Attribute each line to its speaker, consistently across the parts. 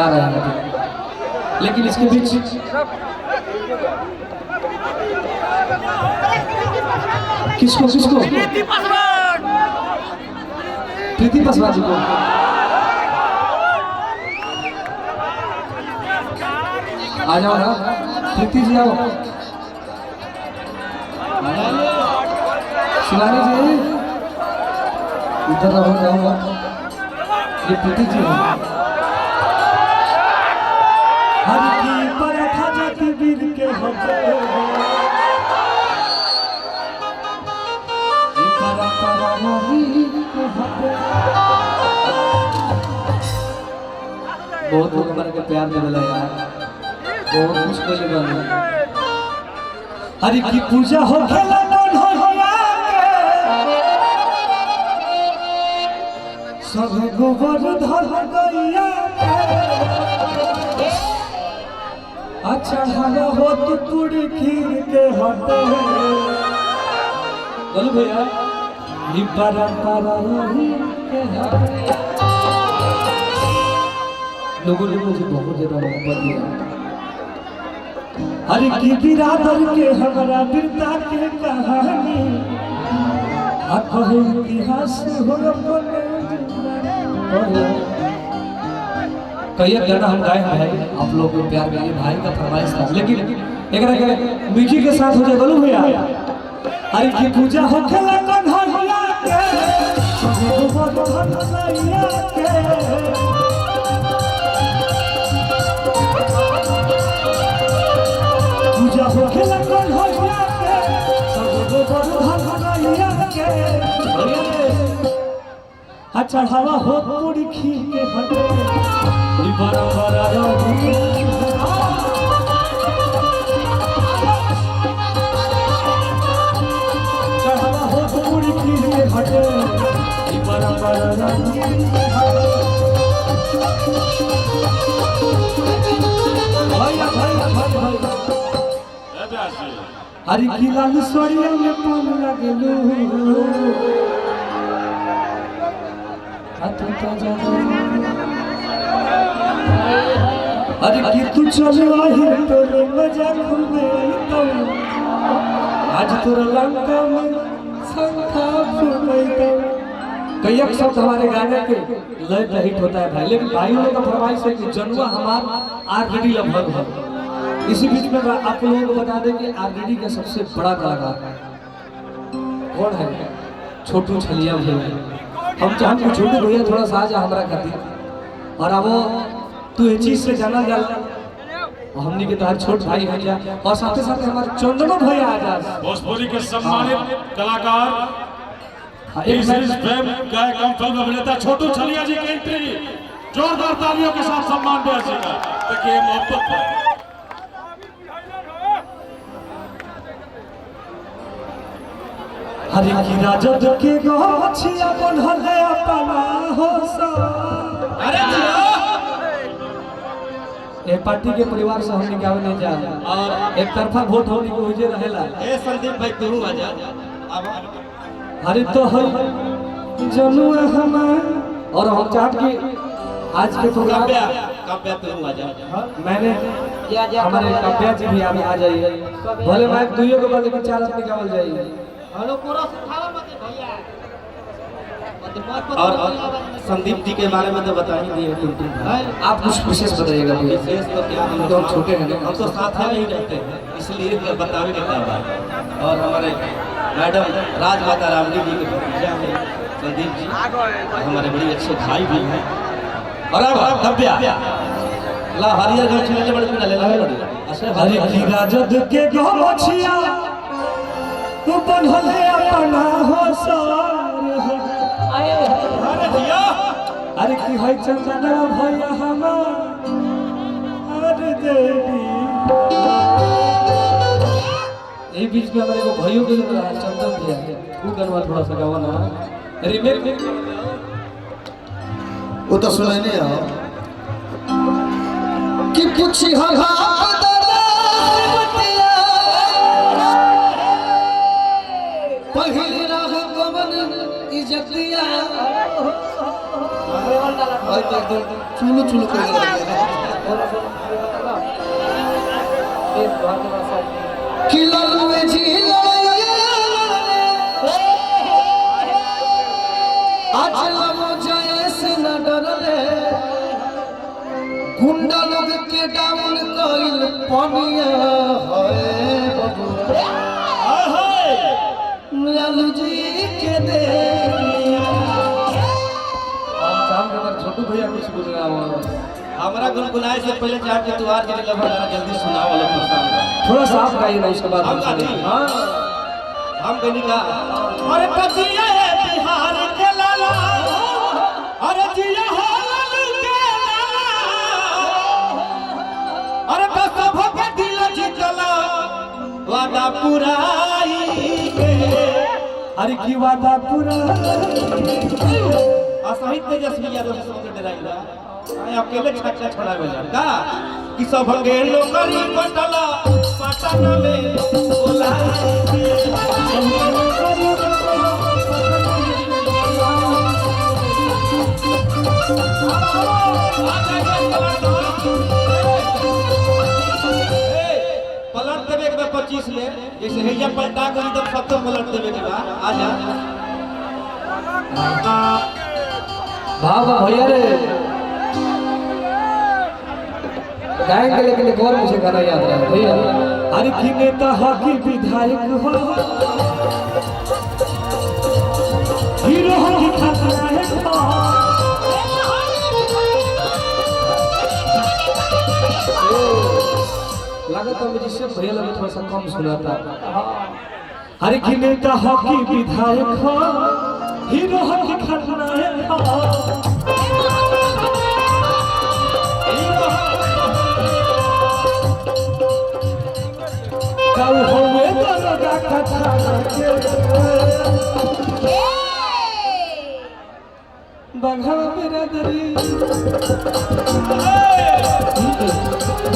Speaker 1: गा रहे हैं, लेकिन इसके बीच किसको किसको प्रीति पासवान जी को आ जाओ ना प्रीति जी, आओ शिवानी जी इधर रहो, जाओ। ये प्रीति जी है। हर की परखा जाति वीर के होते परंपरा वही के होते। बहुत लोग हमारे के प्यार दे रहे यार, बहुत मुश्किल है। हरि की पूजा हो खेला सब गोबर धर गैया, अच्छा हवा हो तो पूरी खीर के होते बोलो भैया, ये परंपरा वही के होते। लोगों ने मुझे बहुत ज्यादा मोहब्बत दिया। हर की बिरादर के हमारा बिरता के कहानी इतिहास हो कई गाना हम गाए हैं भाई, आप लोग को प्यार मिले भाई का फरमाइश था, लेकिन एक मीठी के साथ हो जाए बोलो भैया। हर की पूजा हो खेला कन्हैया के, पूजा हो खेला कन्हैया के, अच्छा हवा हो पूरी खीर के हटे बड़ा हवा हो पूरी खीर के हटे बड़ा हरी की लाल सोरिया में पान लगलू अरे की तू चले आई तोरे मजा घूमे तो आज तोरा लंका में शंखा फूले तो। कई शब्द हमारे गाने के लय पे हिट होता है भाई, लेकिन भाई लोगों का फरमाइश है कि जनुआ हमार आरजेडी लगभग है। इसी बीच में आप लोगों को बता दें कि आरजेडी का सबसे बड़ा कलाकार कौन है? छोटू छलिया भैया। हम चाहते हैं छोटू भैया थोड़ा सा आज हमारा खातिर, और अब तू ये चीज से जाना जा हमने के तोहर छोट भाई है जा, और साथ ही साथ हमारे चंदनो भैया आ जा।
Speaker 2: भोजपुरी के सम्मानित कलाकार गायक एवं फिल्म अभिनेता छोटू छलिया जी की एंट्री जोरदार तालियों के साथ सम्मान दिया जाएगा। देखिए मोहब्बत
Speaker 1: हरि की राजद के गोछिया बनहले अपना होसा। अरे ए पार्टी के परिवार से हमने क्या नहीं जा, और एक तरफा वोट होने को हुए रहेला।
Speaker 3: ए संदीप भाई तू आ जा।
Speaker 1: हरि तो है जनू हम, और हम चाहते कि आज के प्रोग्राम
Speaker 3: काव्या तू आ जा।
Speaker 1: मैंने हमारे काव्या जी भी आ जाइए, भले मैं दुइयों के बाद लेकिन 4 आदमी निकाल जाइए।
Speaker 3: और संदीप जी के बारे में तो बता ही दिए,
Speaker 1: आप कुछ विशेष बताइएगा।
Speaker 3: विशेष तो क्या, हम
Speaker 1: तो छोटे हैं,
Speaker 3: हम तो साथ में ही रहते हैं, इसलिए बतावे नहीं पाएगा। और हमारे मैडम राजमाता राबड़ी जी के भतीजा हैं संदीप जी, हमारे बड़ी अच्छे भाई भी हैं। और अब काव्या ला हरियर गांव चले बड़े पिना ले ला
Speaker 1: हरि की राजद के गोछिया तू बनहले अपना होसार।
Speaker 3: अरे भैया,
Speaker 1: अरे की है चंदना भैया हमार अरे देवी। ये बीच में हमारे को भाइयों के लिए चंदन भैया वो गनवा थोड़ा सा गावा ना रिमेक
Speaker 4: वो तो सुनाई नहीं रहा कि पूछी भाई तो एकदम चुलू चुलू कर गुंडा लोग के डाउन कइल पनिया है बबुआ लालू जी के दे
Speaker 1: छोटू भैया कुछ बोल रहा हूँ
Speaker 3: हमारा गुनगुनाए से पहले चार के तुहार के लिए जल्दी सुनाओ वाला प्रसंग
Speaker 1: थोड़ा सा आप गाइए ना उसके बाद
Speaker 3: हम गाते हैं।
Speaker 1: हाँ
Speaker 3: हम कहनी का अरे कजिया है बिहार के लाला अरे जिया हो लालू के लाला अरे दस भोगे दिल जीतला वादा पुराई के
Speaker 1: अरे की वादा पूरा
Speaker 3: असहित तेजस्वी यादव से सबके डराइला आए अकेले छक्का छोड़ा गया का कि सब भगे नौकरी कटला पटन में बोलाई पलट देवे के 25 में जैसे हैया पलटा कर एकदम सब पलट देवे के बाद आ जा
Speaker 1: बाबा भैया रे गाएंगे लेकिन एक और मुझे गाना याद रहा भैया अरे की नेता हकी विधायक हो हीरो हकी खलनायक हो लगा तो मुझे से भैया लगे थोड़ा सा कम सुना था अरे की नेता हकी विधायक हो हीरो हकी खलनायक हो कल होवे दरगा कथा के बंगा बिरादरी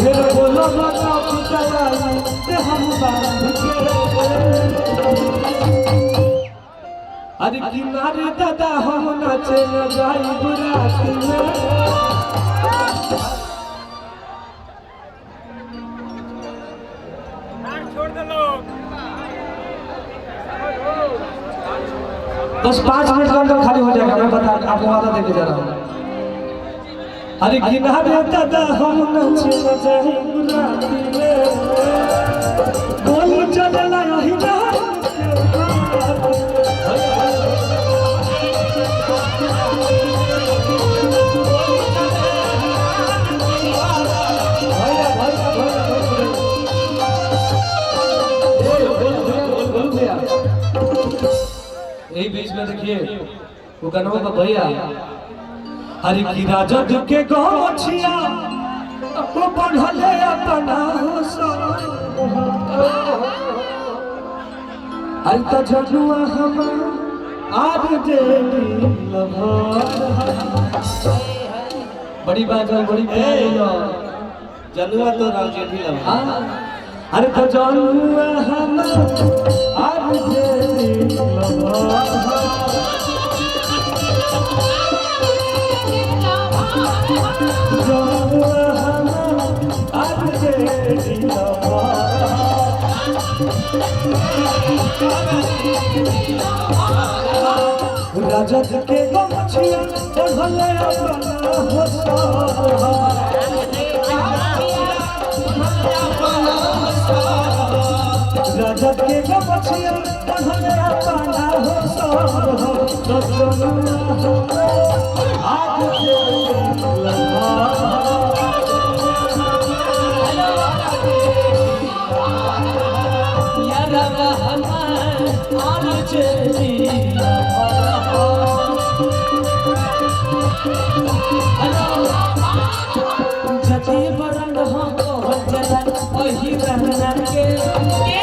Speaker 1: फिर बोलो लगा पुतला ते हम बांध के अरे किनारे दादा हम नाचे न जाई बुराती में बस 5 मिनट के अंदर खाली हो जाएगा मैं बता आपको वादा देके जा रहा हूँ अरे किनारे दादा हम नाचे न जाई बुराती में गोली चलला यही ना यही बीच में देखिए वो कन्हो का भैया हरि की राजद के गौछिया वो बढ़ले अपना हरि तो जनुआ हम आज देवी लभा बड़ी बात है बड़ी
Speaker 3: जनुआ तो राम जेठी लगा
Speaker 1: अरे तो जनुआ हम आज देवी लभा राजद के गमछिया बढ़ले अपना राजद के गमछिया बढ़ले अपना आज जति बरंग हो जलन ओही रहन के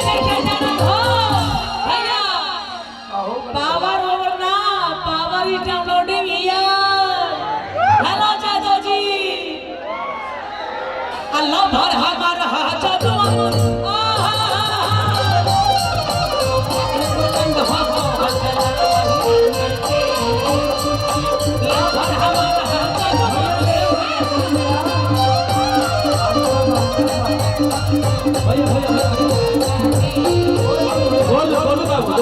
Speaker 1: देखे जाना हो भैया पावर ओवर ना power is downloading here hello Jadav ji अल्लाह भर हमारा जादू हमारा
Speaker 3: बोलू बाबू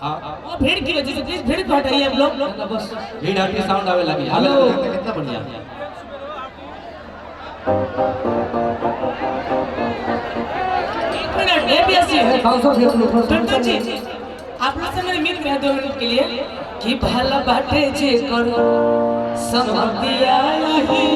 Speaker 3: हाँ
Speaker 5: भीड़ की वजह से प्लीज भीड़ को हटाइए आप लोग।
Speaker 3: बस भीड़ हटी साउंड आवे लगी। हेलो कितना बढ़िया।
Speaker 5: एक मिनट एबीएससी है टंटन जी, आप लोग से मेरे मित्र हैं 2 मिनट के लिए कि भला बाटे जे करो समझ दिया